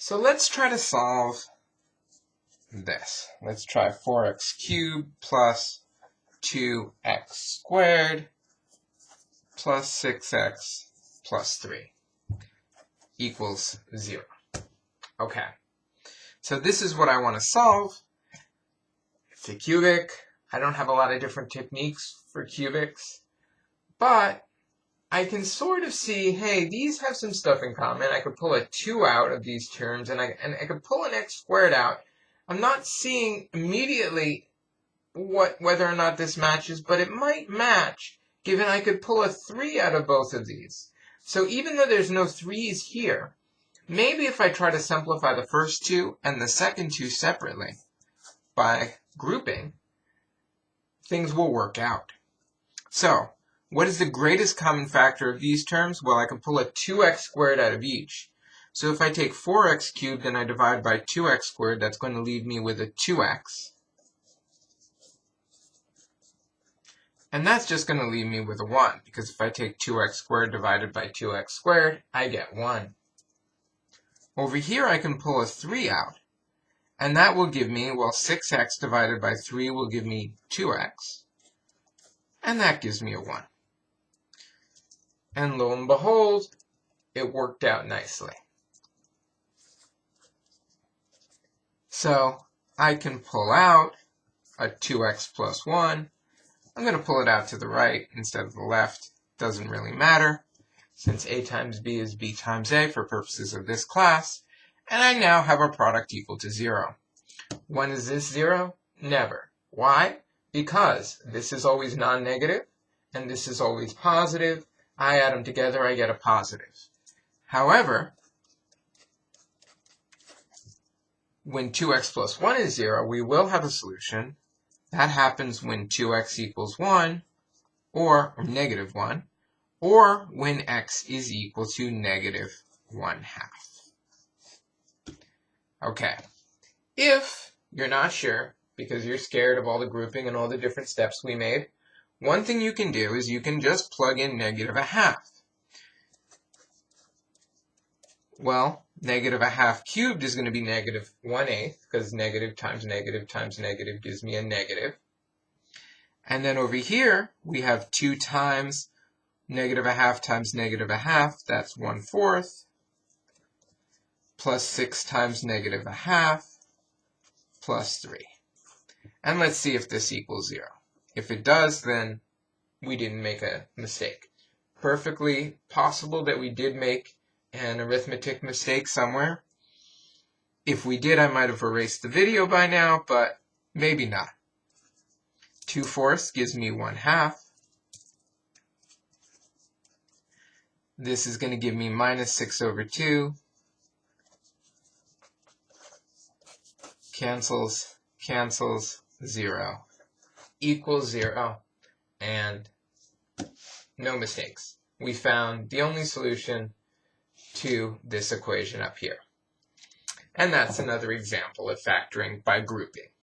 So let's try to solve this. Let's try 4x cubed plus 2x squared plus 6x plus 3 equals 0. Okay, so this is what I want to solve. It's a cubic. I don't have a lot of different techniques for cubics, but I can sort of see, hey, these have some stuff in common. I could pull a 2 out of these terms, and I could pull an x squared out. I'm not seeing immediately whether or not this matches, but it might match, given I could pull a 3 out of both of these. So even though there's no 3's here, maybe if I try to simplify the first two and the second two separately by grouping, things will work out. So, what is the greatest common factor of these terms? Well, I can pull a 2x squared out of each. So if I take 4x cubed and I divide by 2x squared, that's going to leave me with a 2x. And that's just going to leave me with a 1, because if I take 2x squared divided by 2x squared, I get 1. Over here, I can pull a 3 out. And that will give me, well, 6x divided by 3 will give me 2x. And that gives me a 1. And lo and behold, it worked out nicely. So I can pull out a 2x plus 1. I'm going to pull it out to the right instead of the left. Doesn't really matter, since a times b is b times a for purposes of this class. And I now have a product equal to 0. When is this 0? Never. Why? Because this is always non-negative, and this is always positive. I add them together, I get a positive. However, when 2x plus 1 is 0, we will have a solution. That happens when 2x equals 1, or negative 1, or when x is equal to negative 1/2. Okay, if you're not sure, because you're scared of all the grouping and all the different steps we made, one thing you can do is you can just plug in negative 1/2. Well, negative 1/2 cubed is going to be negative 1/8, because negative times negative gives me a negative. And then over here, we have 2 times negative 1/2 times negative 1/2, that's 1/4, plus 6 times negative 1/2, plus 3. And let's see if this equals 0. If it does, then we didn't make a mistake. Perfectly possible that we did make an arithmetic mistake somewhere. If we did, I might have erased the video by now, but maybe not. 2/4 gives me 1/2. This is going to give me minus 6/2. Cancels, cancels, 0. Equals 0. And no mistakes. We found the only solution to this equation up here. And that's another example of factoring by grouping.